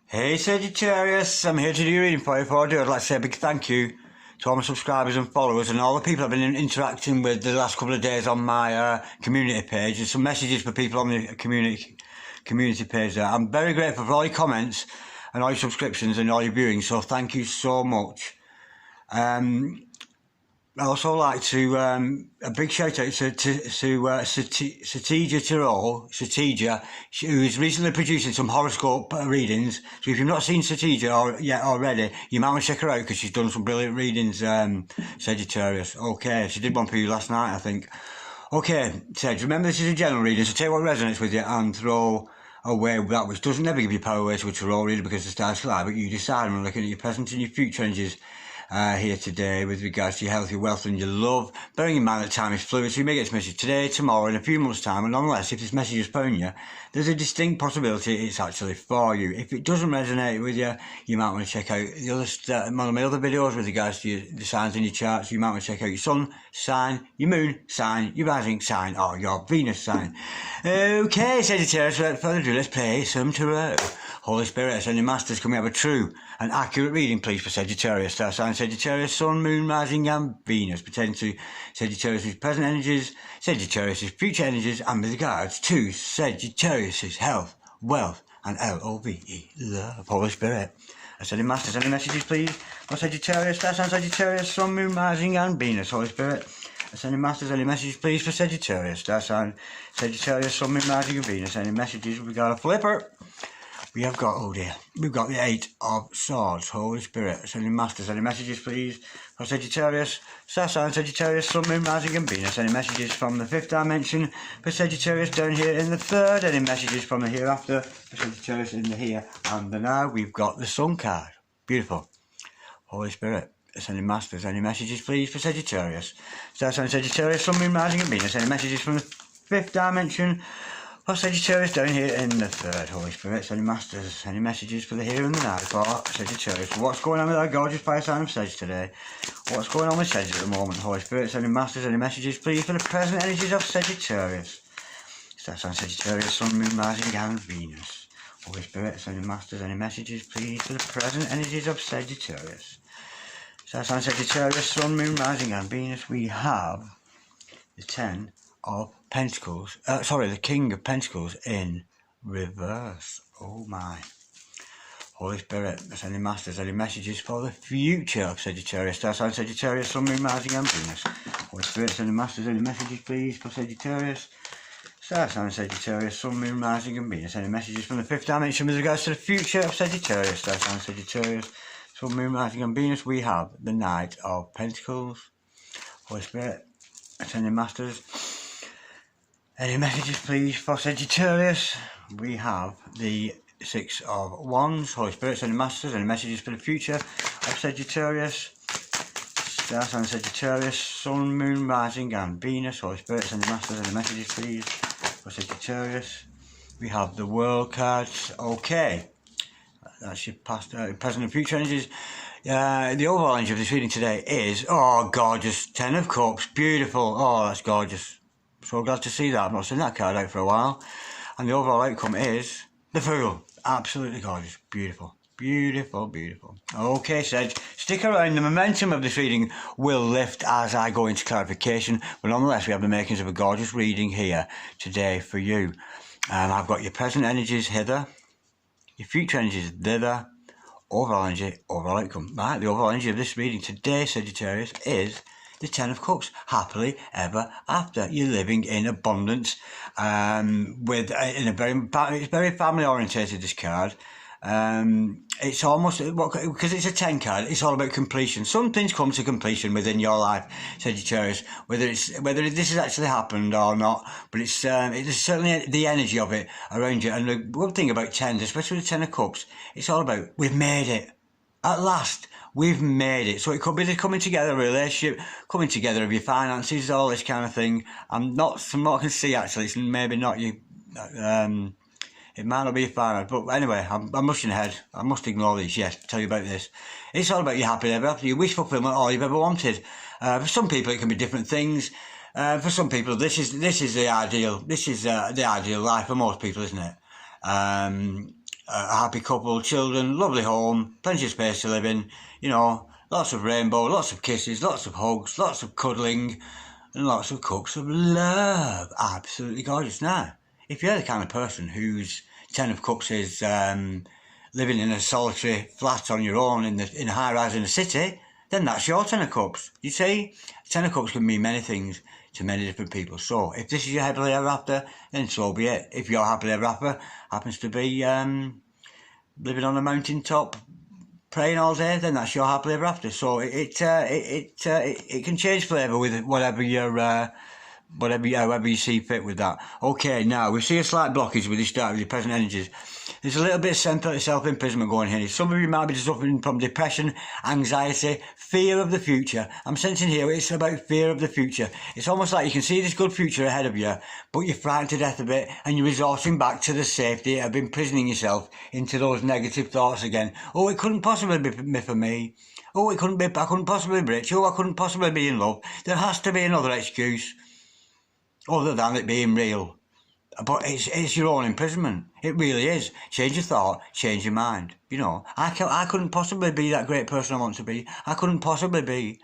Hey Sagittarius, I'm here to do your reading for you. Before I do, I'd like to say a big thank you to all my subscribers and followers and all the people I've been interacting with the last couple of days on my community page. There's some messages for people on the community page there. I'm very grateful for all your comments and all your subscriptions and all your viewings, so thank you so much. I'd also like to, a big shout out to Satija, who's recently producing some horoscope readings. So if you've not seen Satija yet already, you might want to check her out because she's done some brilliant readings, Sagittarius. Okay, she did one for you last night, I think. Okay, Sag, remember this is a general reading, so take what resonates with you and throw away that which doesn't never give you power away to a tarot reader because the stars lie, but you decide when looking at your present and your future energies. Here today with regards to your health, your wealth and your love. Bearing in mind that time is fluid, so you may get this message today, tomorrow, in a few months' time, and nonetheless, if this message is phoned you, there's a distinct possibility it's actually for you. If it doesn't resonate with you, you might want to check out the other one of my other videos with regards to the signs in your charts. You might want to check out your sun sign, your moon sign, your rising sign, or your Venus sign. Okay, Sagittarius, without further ado, let's play some tarot. Holy Spirit, sending masters, can we have a true and accurate reading, please, for Sagittarius? Star sign Sagittarius, Sun, Moon, Rising and Venus, pertaining to Sagittarius' present energies, Sagittarius' future energies, and with regards to Sagittarius' health, wealth, and L-O-V-E, love. Holy Spirit, sending masters, any messages, please, for Sagittarius? Star sign Sagittarius, Sun, Moon, Rising and Venus. Holy Spirit, sending masters, any messages, please, for Sagittarius? Star sign Sagittarius, Sun, Moon, Rising and Venus. Any messages? We got a flipper. We have got, oh dear, we've got the Eight of Swords. Holy Spirit, sending masters, any messages please for Sagittarius? Star sign Sagittarius, Sun, Moon, Rising and Venus. Any messages from the fifth dimension for Sagittarius down here in the third? Any messages from the hereafter for Sagittarius in the here and the now? We've got the Sun card. Beautiful. Holy Spirit, sending masters, any messages please for Sagittarius? Star sign Sagittarius, Sun, Moon, Rising and Venus. Any messages from the fifth dimension for Sagittarius down here in the third? Holy Spirit, any masters, any messages for the here and the now for Sagittarius? What's going on with our gorgeous fire sign of Sag today? What's going on with Sag at the moment? Holy Spirit, any masters, any messages please for the present energies of Sagittarius? Star sign Sagittarius, Sun, Moon, Rising and Venus. Holy Spirit, any masters, any messages please for the present energies of Sagittarius? Star sign Sagittarius, Sun, Moon, Rising and Venus. We have the Ten of Pentacles, the King of Pentacles in reverse. Oh my. Holy Spirit, any masters, any messages for the future of Sagittarius? Star sign Sagittarius, Sun, Moon, Rising and Venus. Holy Spirit, any masters, any messages please for Sagittarius? Star sign Sagittarius, Sun, Moon, Rising and Venus. Any messages from the fifth dimension with regards to the future of Sagittarius? Star sign Sagittarius, Sun, Moon, Rising and Venus. We have the Knight of Pentacles. Holy Spirit, any masters, any messages please for Sagittarius? We have the Six of Wands. Holy Spirit, any masters, any messages for the future of Sagittarius? Star sign Sagittarius, Sun, Moon, Rising and Venus. Holy Spirit, any masters, any messages please for Sagittarius? We have the World cards. Okay, that's your past, present and future energies. The overall energy of this reading today is, oh gorgeous, Ten of Cups, beautiful. Oh, that's gorgeous. So glad to see that. I've not seen that card out for a while. And the overall outcome is the Fool. Absolutely gorgeous. Beautiful. Beautiful, beautiful. Okay, Sag, stick around. The momentum of this reading will lift as I go into clarification. But nonetheless, we have the makings of a gorgeous reading here today for you. I've got your present energies hither, your future energies thither, overall energy, overall outcome. Right, the overall energy of this reading today, Sagittarius, is the Ten of Cups, happily ever after. You're living in abundance, it's very family orientated, this card. It's almost, because it's a 10 card, it's all about completion. Some things come to completion within your life, Sagittarius, whether this has actually happened or not, but it's certainly the energy of it around you. And the one thing about tens, especially the Ten of Cups, it's all about, we've made it. At last, we've made it. So it could be the coming together of a relationship, coming together of your finances, all this kind of thing. From what I can see, actually, it's maybe not you. It might not be your finance, but anyway, I'm rushing ahead. I must ignore these. Yes, tell you about this. It's all about your happy ever after, your wish fulfillment, all you've ever wanted. For some people, it can be different things. For some people, this is the ideal. This is the ideal life for most people, isn't it? a happy couple, children, lovely home, plenty of space to live in, you know, lots of rainbow, lots of kisses, lots of hugs, lots of cuddling, and lots of cups of love. Absolutely gorgeous. Now, if you're the kind of person whose Ten of Cups is living in a solitary flat on your own in a high rise in a city, then that's your Ten of Cups. You see, Ten of Cups can mean many things to many different people. So if this is your happily ever after, then so be it. If your happily ever after happens to be living on a mountain top praying all day, then that's your happily ever after. So it can change flavour with whatever however you see fit with that. Okay, now we see a slight blockage with this start with your present energies. There's a little bit of self-imprisonment going here. Some of you might be suffering from depression, anxiety, fear of the future. I'm sensing here it's about fear of the future. It's almost like you can see this good future ahead of you, but you're frightened to death of it, and you're resorting back to the safety of imprisoning yourself into those negative thoughts again. Oh, it couldn't possibly be for me. Oh, I couldn't possibly be rich. Oh, I couldn't possibly be in love. There has to be another excuse other than it being real. But it's your own imprisonment. It really is. Change your thought, change your mind. You know, I couldn't possibly be that great person I want to be. I couldn't possibly be.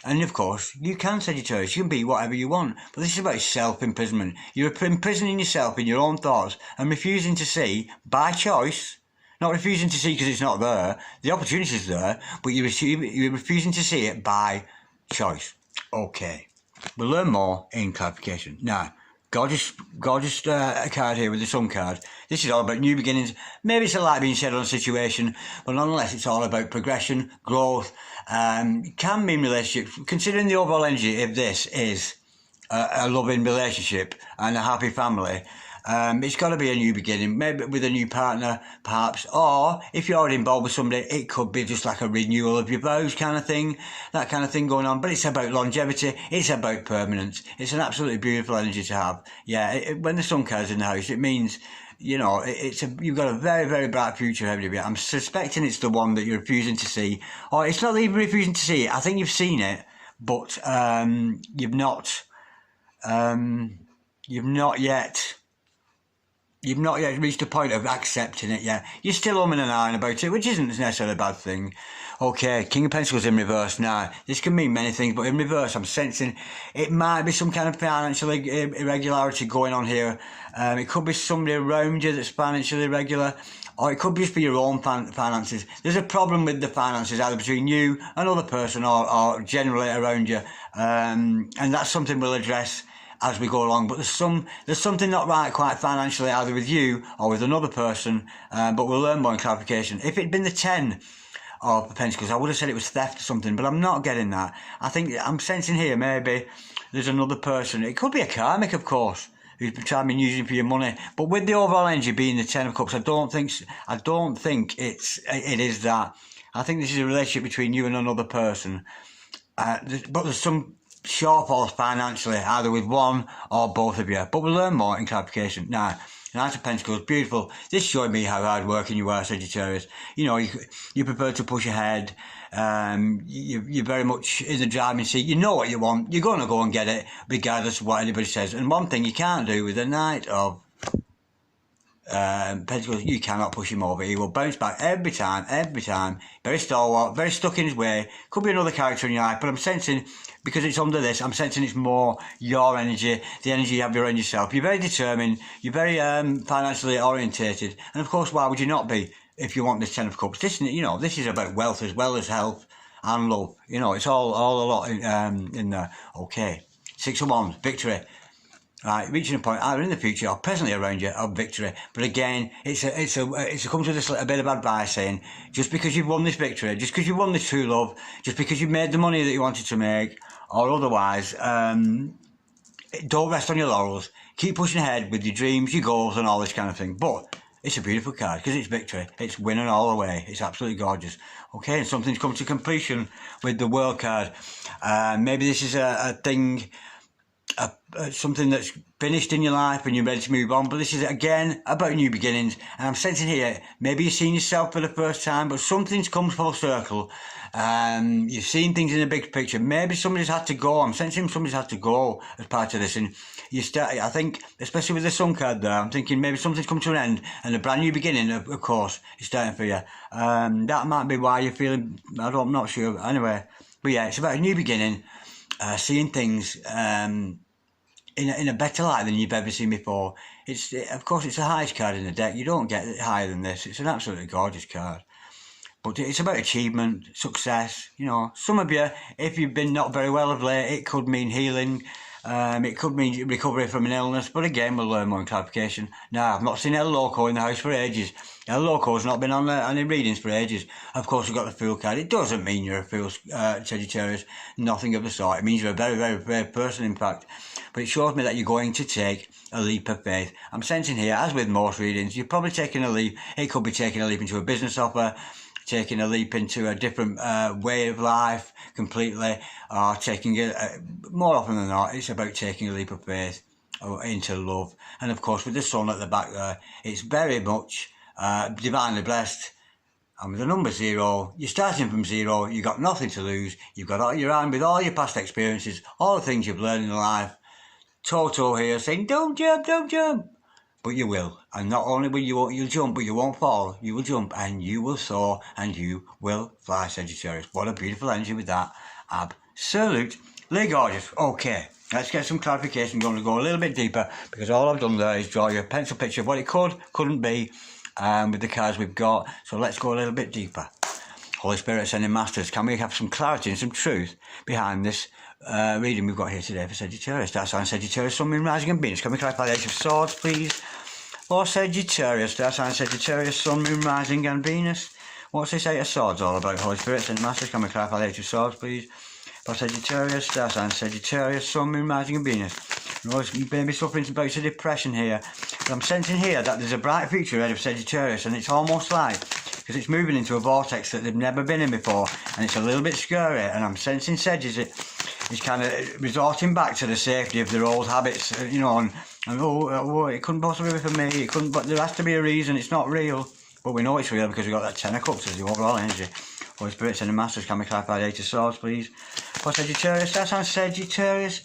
And of course, you can, Sagittarius. You can be whatever you want. But this is about self-imprisonment. You're imprisoning yourself in your own thoughts and refusing to see, by choice, not refusing to see because it's not there. The opportunity is there, but you're refusing to see it by choice. Okay. We'll learn more in clarification. Now, gorgeous card here with the Sun card. This is all about new beginnings. Maybe it's a light being shed on a situation, but nonetheless, it's all about progression, growth. It can mean relationships. Considering the overall energy of this is a loving relationship and a happy family, it's got to be a new beginning, maybe with a new partner, perhaps, or if you're already involved with somebody, it could be just like a renewal of your vows kind of thing, that kind of thing going on. But it's about longevity, it's about permanence. It's an absolutely beautiful energy to have. Yeah, when the Sun card's in the house, it means, you know, you've got a very, very bright future ahead of you. I'm suspecting it's the one that you're refusing to see, or it's not even refusing to see it. I think you've seen it, but you've not yet reached a point of accepting it yet. You're still umming and ahhing about it, which isn't necessarily a bad thing. Okay, King of Pentacles in reverse now. This can mean many things, but in reverse, I'm sensing it might be some kind of financial irregularity going on here. It could be somebody around you that's financially irregular, or it could just be your own finances. There's a problem with the finances, either between you, another person, or generally around you. And that's something we'll address as we go along, but there's something not right quite financially, either with you or with another person, but we'll learn more in clarification. If it'd been the 10 of Pentacles, I would have said it was theft or something, but I'm not getting that. I think I'm sensing here maybe there's another person. It could be a karmic, of course, who's trying to be using for your money, but with the overall energy being the 10 of Cups, I don't think it is that. I think this is a relationship between you and another person, but there's some shortfalls financially, either with one or both of you. But we'll learn more in clarification. Now, Knight of Pentacles, beautiful. This showed me how hard working you are, Sagittarius. You know, you prefer to push ahead. You're very much in the driving seat. You know what you want. You're going to go and get it, regardless of what anybody says. And one thing you can't do with the Knight of Pentacles, you cannot push him over. He will bounce back every time. Very stalwart, very stuck in his way. Could be another character in your life, but I'm sensing, because it's under this, I'm sensing it's more your energy, the energy you have around yourself. You're very determined, you're very financially orientated, and of course, why would you not be if you want this 10 of Cups? This is about wealth as well as health and love. You know, it's all a lot in there. Okay, 6 of Wands, victory. Right, reaching a point either in the future or presently around you of victory. But again, it comes with a bit of advice saying, just because you've won this victory, just because you've won this true love, just because you've made the money that you wanted to make, or otherwise, don't rest on your laurels. Keep pushing ahead with your dreams, your goals, and all this kind of thing. But it's a beautiful card because it's victory. It's winning all the way. It's absolutely gorgeous. Okay, and something's come to completion with the World card. Maybe this is a thing. something that's finished in your life and you're ready to move on. But this is again about new beginnings, and I'm sensing here maybe you've seen yourself for the first time, but something's come full circle. You've seen things in the big picture. Maybe somebody's had to go. I'm sensing somebody's had to go as part of this, and you start. I think, especially with the Sun card there, I'm thinking maybe something's come to an end and a brand new beginning. Of course, is starting for you. That might be why you're feeling. I'm not sure. Anyway, but yeah, it's about a new beginning. Seeing things in a better light than you've ever seen before. Of course, it's the highest card in the deck. You don't get it higher than this. It's an absolutely gorgeous card. But it's about achievement, success. You know, some of you, if you've been not very well of late, it could mean healing. It could mean recovery from an illness. But again, we'll learn more in clarification. Now, I've not seen El Loco in the house for ages. El Loco's not been on any readings for ages. Of course, we've got the Fool card. It doesn't mean you're a fool, Sagittarius. Nothing of the sort. It means you're a very, very brave person, in fact. But it shows me that you're going to take a leap of faith. I'm sensing here, as with most readings, you're probably taking a leap. It could be taking a leap into a business offer, taking a leap into a different way of life completely, or taking more often than not, it's about taking a leap of faith into love. And of course, with the Sun at the back there, it's very much divinely blessed. And with the number 0, you're starting from 0, you've got nothing to lose, you've got all your armed with all your past experiences, all the things you've learned in life. Toto here saying, don't jump, don't jump. But you will. And not only will you'll jump, but you won't fall. You will jump and you will soar and you will fly, Sagittarius. What a beautiful energy with that. Absolutely gorgeous. Okay, let's get some clarification. I'm going to go a little bit deeper because all I've done there is draw you a pencil picture of what it couldn't be with the cards we've got. So let's go a little bit deeper. Holy Spirit, Ascending Masters, can we have some clarity and some truth behind this reading we've got here today for Sagittarius? That's on Sagittarius, Sun, Moon, Rising and Venus. Can we clarify the Ace of Swords, please? For Sagittarius, that's on Sagittarius, Sun, Moon, Rising and Venus. What's this Eight of Swords all about? Holy Spirit, Ascending Masters, can we clarify the Ace of Swords, please? For Sagittarius, that's on Sagittarius, Sun, Moon, Rising and Venus. You may be suffering some bouts of depression here. But I'm sensing here that there's a bright future ahead of Sagittarius, and it's almost like, because it's moving into a vortex that they've never been in before, and it's a little bit scary, and I'm sensing Sagittarius is kind of resorting back to the safety of their old habits, you know, and it couldn't possibly be for me, it couldn't, but there has to be a reason, it's not real, but we know it's real because we've got that 10 of Cups as the overall energy. Holy Spirit, Ascending Masters, can we clarify the Eight of Swords, please? For Sagittarius, that's on Sagittarius,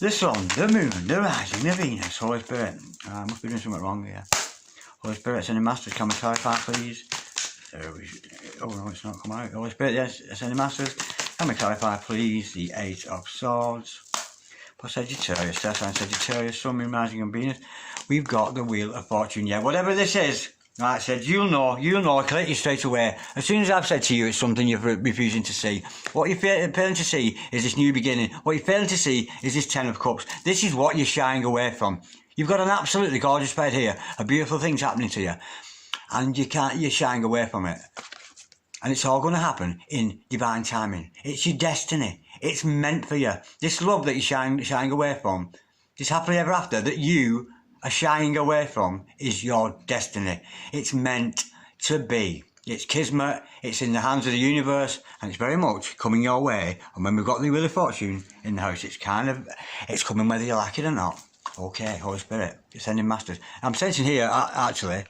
the Sun, the Moon, the Rising, the Venus. Holy Spirit, I must be doing something wrong here. Holy Spirit, Ascending Masters, can we clarify, please? Oh no, it's not come out. Holy Spirit, yes, Ascending Masters, can we clarify, please, the Eight of Swords? For Sagittarius, that's on Sagittarius, Sun, Moon, Rising and Venus. We've got the Wheel of Fortune. Yeah, whatever this is, like I said, you'll know, I'll click you straight away. As soon as I've said to you it's something you're refusing to see. What you're failing to see is this new beginning. What you're failing to see is this 10 of Cups. This is what you're shying away from. You've got an absolutely gorgeous bed here, a beautiful thing's happening to you, and you're shying away from it. And it's all going to happen in divine timing. It's your destiny. It's meant for you. This love that you're shying away from, this happily ever after that you are shying away from, is your destiny. It's meant to be. It's kismet, it's in the hands of the universe, and it's very much coming your way. And when we've got the Wheel of Fortune in the house, it's coming whether you like it or not. Okay, Holy Spirit, Ascending Masters. I'm sensing here, actually,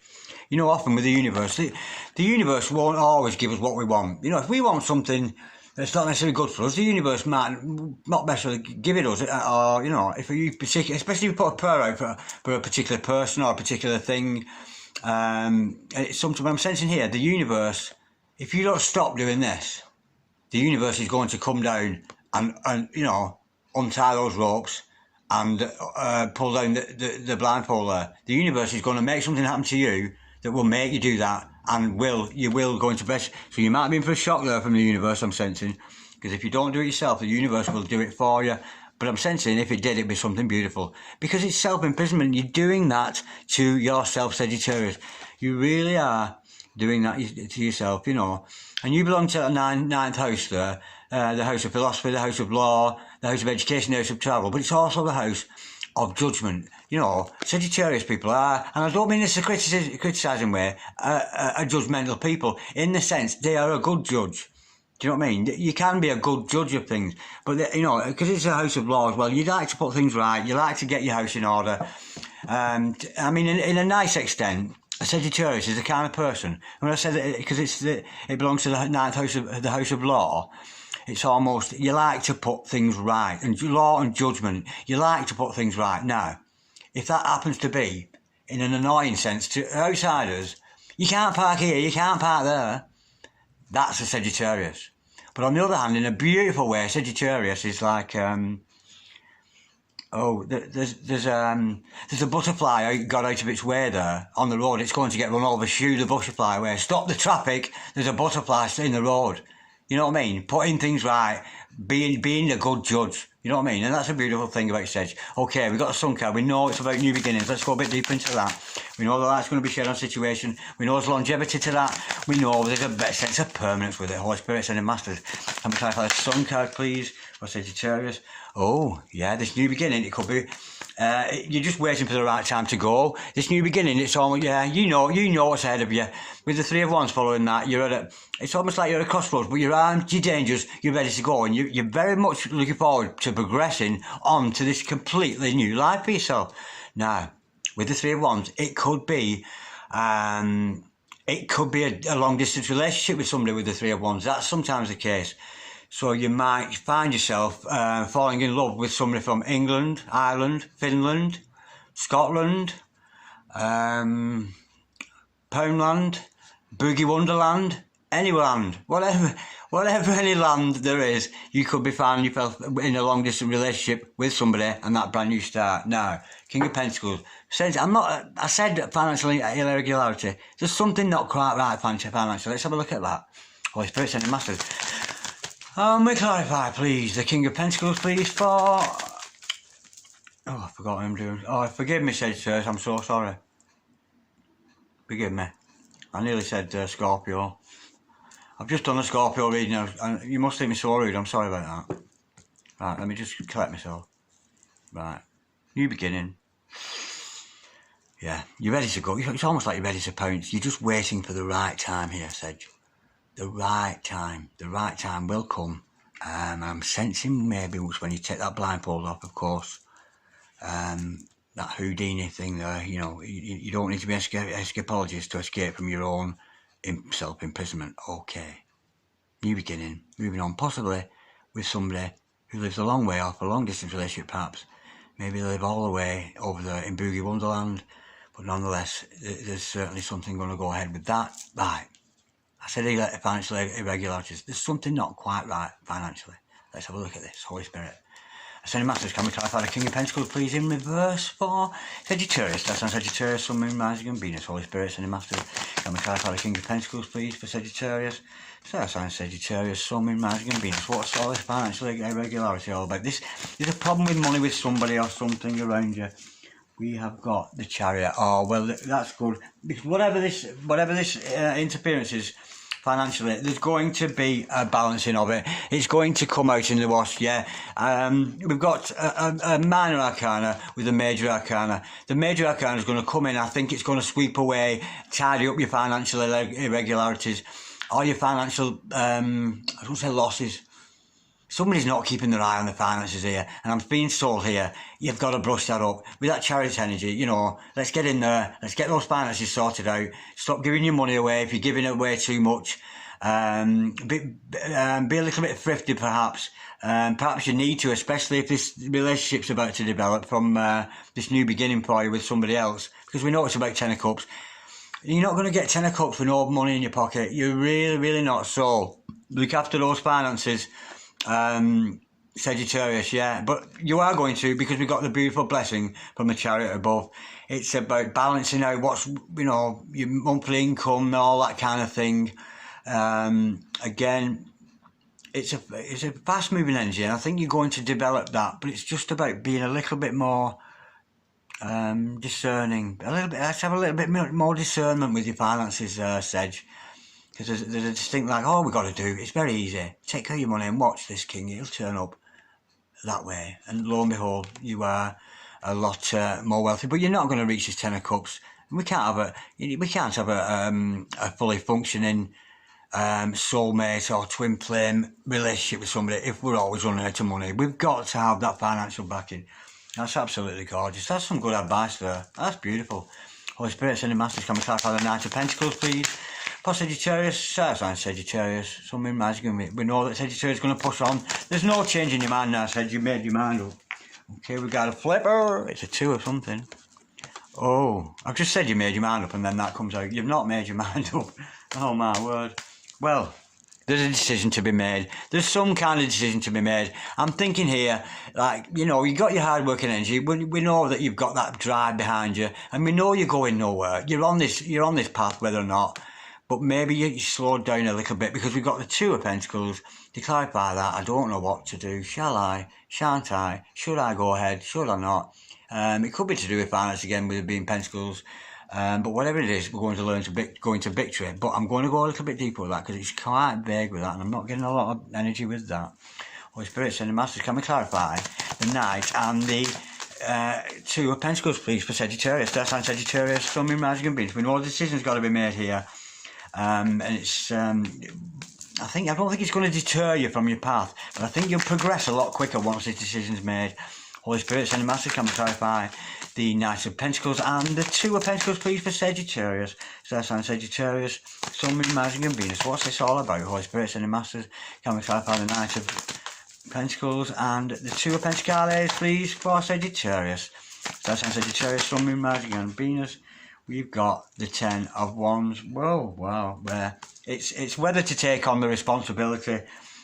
you know, often with the universe, the universe won't always give us what we want. You know, if we want something that's not necessarily good for us, the universe might not necessarily give it us. Or, you know, especially if you put a prayer out for a particular person or a particular thing, it's something I'm sensing here, the universe, if you don't stop doing this, the universe is going to come down and you know, untie those ropes and pull down the blindfold there. The universe is going to make something happen to you that will make you do that, and you will go into press. So you might be in for a shock there from the universe, I'm sensing, because if you don't do it yourself, the universe will do it for you. But I'm sensing if it did, it'd be something beautiful, because it's self-imprisonment. You're doing that to yourself, Sagittarius. You really are doing that to yourself, you know. And you belong to the ninth house there, the house of philosophy, the house of law, the house of education, the house of travel, but it's also the house of judgment. You know, Sagittarius people are, and I don't mean this a criticising way, are judgmental people, in the sense they are a good judge. Do you know what I mean? You can be a good judge of things, but you know, because it's a house of law as well, you like to put things right. You like to get your house in order. I mean, in a nice extent, a Sagittarius is the kind of person. When I said it, because it belongs to the ninth house of the house of law. It's almost, you like to put things right, and law and judgment. You like to put things right. Now, if that happens to be in an annoying sense to outsiders, you can't park here, you can't park there. That's a Sagittarius. But on the other hand, in a beautiful way, Sagittarius is like, there's a butterfly got out of its way there on the road. It's going to get run over. Shoo the butterfly away. Stop the traffic. There's a butterfly in the road. You know what I mean? Putting things right, being a good judge. You know what I mean? And that's a beautiful thing about Sage. Okay, we've got the sun card. We know it's about new beginnings. Let's go a bit deeper into that. We know the light's going to be shed on situation. We know there's longevity to that. We know there's a better sense of permanence with it. Holy Spirit sending masters. Can we clarify the sun card, please, for Sagittarius? Oh, yeah, this new beginning, it could be... you're just waiting for the right time to go. This new beginning, it's almost, yeah, you know what's ahead of you. With the Three of Wands following that, it's almost like you're at a crossroads, but you're armed, you're dangerous, you're ready to go, and you're very much looking forward to progressing on to this completely new life for yourself. Now, with the Three of Wands, it could be a long distance relationship with somebody with the Three of Wands. That's sometimes the case. So you might find yourself falling in love with somebody from England, Ireland, Finland, Scotland, Poundland, Boogie Wonderland, any land, whatever any land there is, you could be finding yourself in a long distance relationship with somebody and that brand new start. Now, King of Pentacles says, I said financial irregularity. There's something not quite right financially. Let's have a look at that. Holy Spirit sending masters. We clarify, please, the King of Pentacles, please, for... Oh, I forgot what I'm doing. Oh, forgive me, Sagittarius, I'm so sorry. Forgive me. I nearly said Scorpio. I've just done a Scorpio reading now, and you must think me so rude, I'm sorry about that. Right, let me just collect myself. Right, new beginning. Yeah, you're ready to go. It's almost like you're ready to pounce. You're just waiting for the right time here, Sage. The right time will come. I'm sensing maybe when you take that blindfold off, of course, that Houdini thing there, you know, you don't need to be an escapologist to escape from your own self-imprisonment. Okay, new beginning, moving on, possibly with somebody who lives a long way off, a long-distance relationship perhaps. Maybe they live all the way over there in Boogie Wonderland, but nonetheless, there's certainly something going to go ahead with that. Right. I said financial irregularities. There's something not quite right financially. Let's have a look at this. Holy Spirit. Ascending Masters, can we clarify the King of Pentacles, please, in reverse for Sagittarius? That's on Sagittarius, Sun, Moon, Rising and Venus. Holy Spirit, Ascending Masters, can we clarify the King of Pentacles, please, for Sagittarius? So that's on Sagittarius, Sun, Moon, Rising and Venus. What's all this financial irregularity all about? There's a problem with money with somebody or something around you. We have got the Chariot. Oh, well, that's good. Because whatever this interference is financially, there's going to be a balancing of it. It's going to come out in the wash, yeah. We've got a minor arcana with a major arcana. The major arcana is going to come in. I think it's going to sweep away, tidy up your financial irregularities, all your financial, I don't say losses. Somebody's not keeping their eye on the finances here, and I'm being told here, you've got to brush that up. With that Chariot energy, you know, let's get in there, let's get those finances sorted out, stop giving your money away if you're giving it away too much, be a little bit thrifty perhaps, perhaps you need to, especially if this relationship's about to develop from this new beginning for you with somebody else, because we know it's about Ten of Cups. You're not going to get Ten of Cups with no money in your pocket, you're really, really not. So, look after those finances. Sagittarius, yeah, but you are going to, because we've got the beautiful blessing from the Chariot above. It's about balancing out what's, you know, your monthly income and all that kind of thing. Again, it's a fast moving energy, and I think you're going to develop that, but it's just about being a little bit more discerning, let's have a little bit more discernment with your finances, Sedge. Because there's a distinct, like, all we've got to do, it's very easy. Take care of your money and watch this king. He'll turn up that way. And lo and behold, you are a lot more wealthy. But you're not going to reach this Ten of Cups. We can't have a fully functioning soulmate or twin flame relationship with somebody, if we're always running out of money, we've got to have that financial backing. That's absolutely gorgeous. That's some good advice there. That's beautiful. Holy Spirit, sending masters, can we clarify the Knight of Pentacles, please? For Sagittarius, sign Sagittarius. Something magic. We know that Sagittarius is going to push on. There's no change in your mind now, Sag. You made your mind up. Okay, we got a flipper. It's a 2 of something. Oh, I've just said you made your mind up and then that comes out. You've not made your mind up. Oh my word. Well, there's a decision to be made. There's some kind of decision to be made. I'm thinking here, like, you know, you got your hard working energy. We know that you've got that drive behind you, and we know you're going nowhere. You're on this path, whether or not. But maybe you slowed down a little bit because we've got the 2 of Pentacles. To clarify that, I don't know what to do. Shall I? Shan't I? Should I go ahead? Should I not? It could be to do with finance again, with it being Pentacles. But whatever it is, we're going to learn to go into victory. But I'm going to go a little bit deeper with that because it's quite vague with that, and I'm not getting a lot of energy with that. Holy Spirit, sending masters, can we clarify the Knight and the 2 of Pentacles, please, for Sagittarius? That's on Sagittarius, Sun, Moon, Rising, and Venus. We know a decision's got to be made here, and it's. I don't think it's going to deter you from your path, but I think you'll progress a lot quicker once this decision's made. Holy Spirit, sending masters, can we clarify the Knight of Pentacles and the 2 of Pentacles, please, for Sagittarius? So that's on Sagittarius, Sun, Moon, Rising, and Venus. What's this all about? Holy Spirit, sending masters, can we clarify the Knight of Pentacles and the 2 of Pentacles, please, for Sagittarius? So that's on Sagittarius, Sun, Moon, Rising, and Venus. We've got the 10 of Wands. Whoa, wow, where it's whether to take on the responsibility.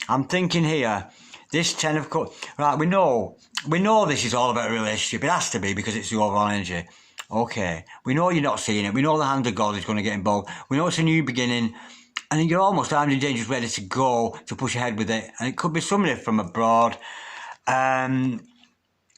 I'm thinking here, this 10 of Cups, right, we know this is all about a relationship. It has to be because it's the overall energy. Okay, we know you're not seeing it. We know the hand of God is going to get involved. We know it's a new beginning, and you're almost armed and dangerous, ready to go, to push ahead with it. And it could be somebody from abroad.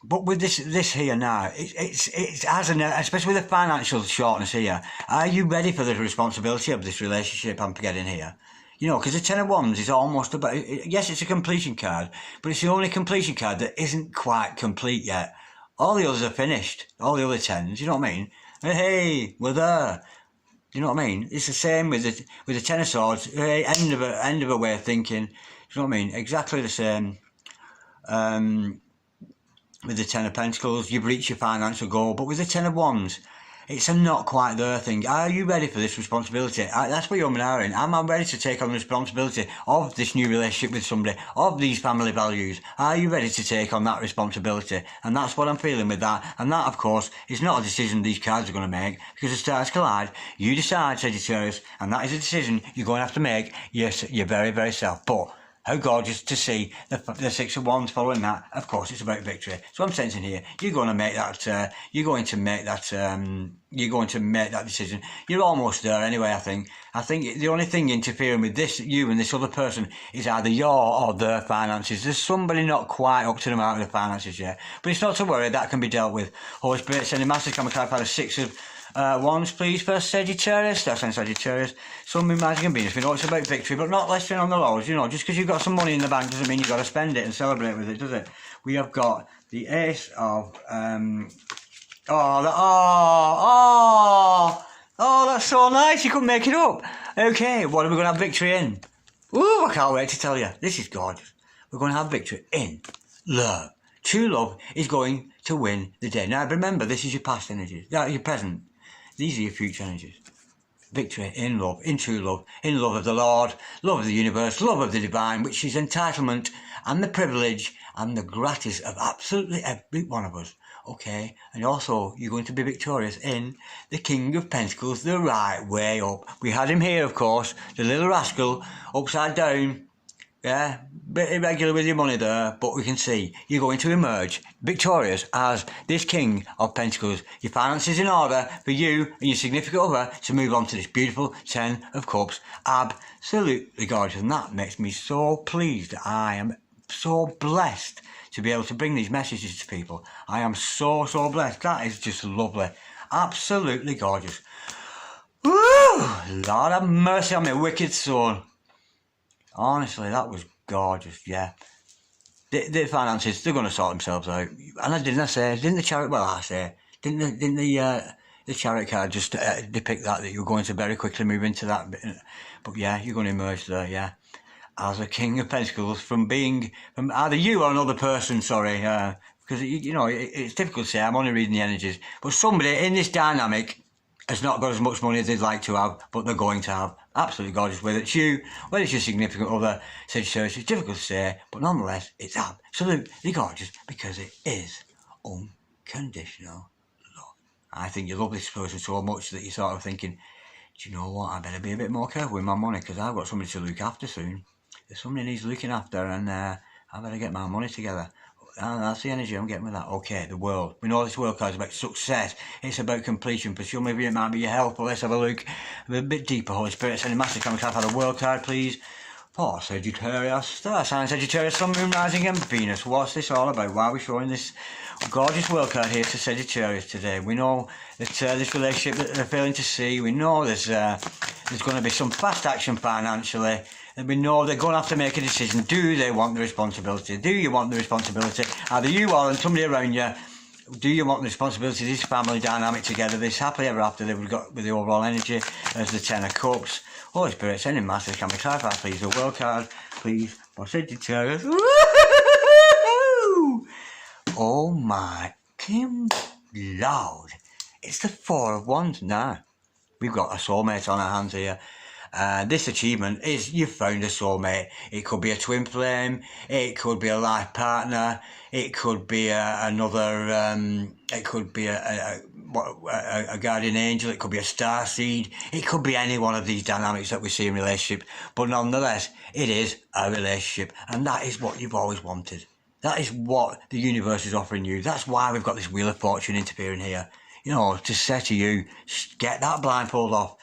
But with this here now, it's as especially with the financial shortness here. Are you ready for the responsibility of this relationship I'm getting here? You know, because the 10 of Wands is almost about, yes, it's a completion card, but it's the only completion card that isn't quite complete yet. All the others are finished. All the other 10s, you know what I mean? Hey, we're there. You know what I mean? It's the same with the 10 of Swords. Hey, end of a way of thinking. You know what I mean? Exactly the same. With the 10 of Pentacles, you've reached your financial goal. But with the 10 of Wands, it's a not quite there thing. Are you ready for this responsibility? That's what you're in. Am I ready to take on the responsibility of this new relationship with somebody, of these family values? Are you ready to take on that responsibility? And that's what I'm feeling with that. And that, of course, is not a decision these cards are going to make, because the stars collide. You decide, Sagittarius, and that is a decision you're going to have to make. Yes, your very, very self. But how gorgeous to see the 6 of Wands following that. Of course, it's about victory. So I'm sensing here, you're going to make that. You're going to make that decision. You're almost there anyway. I think the only thing interfering with this, you and this other person, is either your or their finances. There's somebody not quite up to the mark with the finances yet, but it's not to worry. That can be dealt with. Holy Spirit, sending masters, can we clarify the 6 of Wands, please, for Sagittarius? That's on Sagittarius. Sun, Moon, Rising, and Venus. We know it's about victory, but not resting on the laurels. You know, just because you've got some money in the bank doesn't mean you've got to spend it and celebrate with it, does it? We have got the Ace of that's so nice. You couldn't make it up. Okay, what are we going to have victory in? Ooh, I can't wait to tell you. This is gorgeous. We're going to have victory in love. True love is going to win the day. Now, remember, this is your past energies. Your present. These are your future energies. Victory in love, in true love, in love of the Lord, love of the universe, love of the divine, which is entitlement and the privilege and the gratis of absolutely every one of us. Okay, and also you're going to be victorious in the King of Pentacles, the right way up. We had him here, of course, the little rascal, upside down. Yeah, bit irregular with your money there, but we can see you're going to emerge victorious as this King of Pentacles. Your finances in order for you and your significant other to move on to this beautiful 10 of Cups. Absolutely gorgeous, and that makes me so pleased. I am so blessed to be able to bring these messages to people. I am so blessed. That is just lovely. Absolutely gorgeous. Woo! Lord have mercy on my wicked soul. Honestly, that was gorgeous, yeah. The finances, they're going to sort themselves out. And didn't the chariot, well, I say, didn't the the Chariot card just depict that you're going to very quickly move into that bit. But yeah, you're going to emerge there, yeah, as a King of Pentacles from either you or another person, sorry, because you know it's difficult to say. I'm only reading the energies, but somebody in this dynamic has not got as much money as they'd like to have, but they're going to have. Absolutely gorgeous. Whether it's you, whether it's your significant other, Sagittarius, it's difficult to say, but nonetheless, it's absolutely gorgeous because it is unconditional love. I think you love this person so much that you're sort of thinking, do you know what, I better be a bit more careful with my money because I've got somebody to look after soon. There's somebody needs looking after, and I better get my money together. That's the energy I'm getting with that. Okay, the world. We know this world card is about success. It's about completion. For sure, maybe it might be your health, but let's have a look a bit deeper. Holy Spirit, sending massive comments. Have a world card, please. For Sagittarius, star sign Sagittarius, Sun, Moon, Rising, and Venus. What's this all about? Why are we showing this gorgeous world card here to Sagittarius today? We know that this relationship that they're failing to see. We know there's going to be some fast action financially. And we know they're going to have to make a decision. Do they want the responsibility? Do you want the responsibility? Either you or and somebody around you. Do you want the responsibility? This family dynamic together, this happily ever after that we've got with the overall energy as the Ten of Cups. Holy Spirit, sending massive. Can we clarify, please? The world card, please. For Sagittarius. Oh my Kim Lord. It's the Four of Wands now. We've got a soulmate on our hands here. This achievement is you've found a soulmate. It could be a twin flame, it could be a life partner, it could be another, it could be a guardian angel, it could be a starseed, it could be any one of these dynamics that we see in relationship. But nonetheless, it is a relationship, and that is what you've always wanted. That is what the universe is offering you. That's why we've got this Wheel of Fortune interfering here. You know, to say to you, get that blindfold off.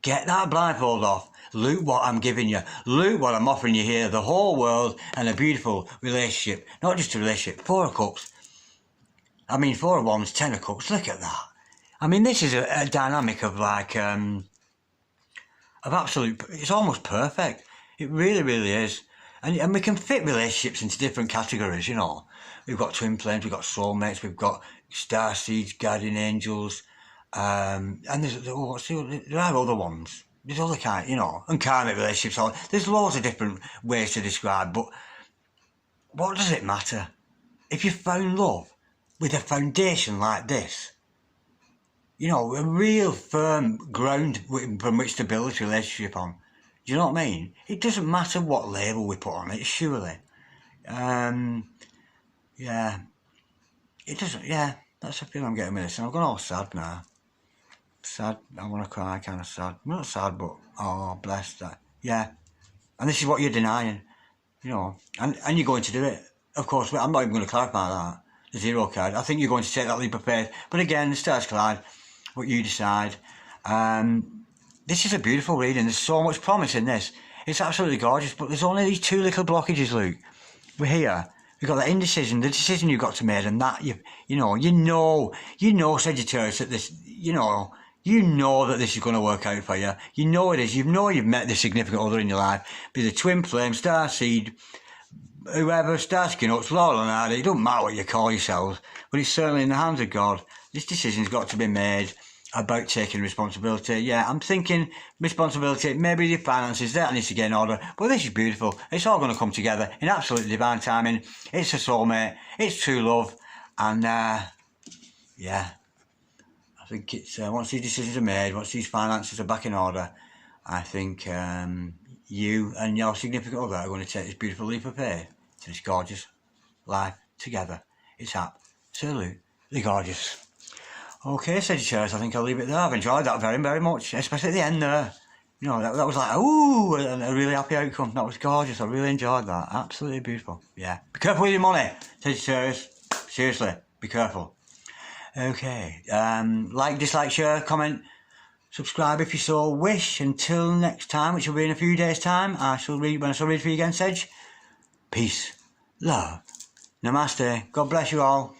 Get that blindfold off. Look what I'm giving you. Look what I'm offering you here. The whole world and a beautiful relationship. Not just a relationship. Four of Cups. I mean, Four of Wands, Ten of Cups. Look at that. I mean, this is a dynamic of like, of absolute, it's almost perfect. It really, really is. And we can fit relationships into different categories, you know. We've got twin flames, we've got soulmates, we've got starseeds, guardian angels, and there are other ones. There's other kind, you know, and karmic relationships. There's loads of different ways to describe, but what does it matter? If you found love with a foundation like this, you know, a real firm ground from which to build this relationship on, do you know what I mean? It doesn't matter what label we put on it, surely. Yeah. It doesn't, yeah, that's the feeling I'm getting with this. And I've gone all sad now. Sad, I want to cry, kind of sad. Not sad, but, oh, blessed that. Yeah. And this is what you're denying, you know. And you're going to do it. Of course, I'm not even going to clarify that. The Zero card. I think you're going to take that leap of faith. But again, the stars collide. What you decide. This is a beautiful reading. There's so much promise in this. It's absolutely gorgeous. But there's only these two little blockages, Luke. We're here. We've got that indecision, the decision you've got to make, and that you know, Sagittarius, that this, you know that this is going to work out for you. You know it is. You know you've met the significant other in your life. Be the twin flame, starseed, whoever, starskin ups, Laurel and Hardy. It doesn't matter what you call yourselves, but it's certainly in the hands of God. This decision's got to be made about taking responsibility. Yeah, I'm thinking responsibility, maybe your finances, that needs to get in order. But this is beautiful. It's all going to come together in absolutely divine timing. It's a soulmate. It's true love. And, yeah, I think it's, once these decisions are made, once these finances are back in order, I think you and your significant other are going to take this beautiful leap of faith to this gorgeous life together. It's absolutely gorgeous. Okay, Sagittarius, I think I'll leave it there. I've enjoyed that very, very much, especially at the end there. You know, that was like, ooh, a really happy outcome. That was gorgeous. I really enjoyed that. Absolutely beautiful. Yeah. Be careful with your money, Sagittarius. Seriously, be careful. Okay. Like, dislike, share, comment, subscribe if you so wish. Until next time, which will be in a few days' time, when I shall read for you again, Sag. Peace, love, namaste. God bless you all.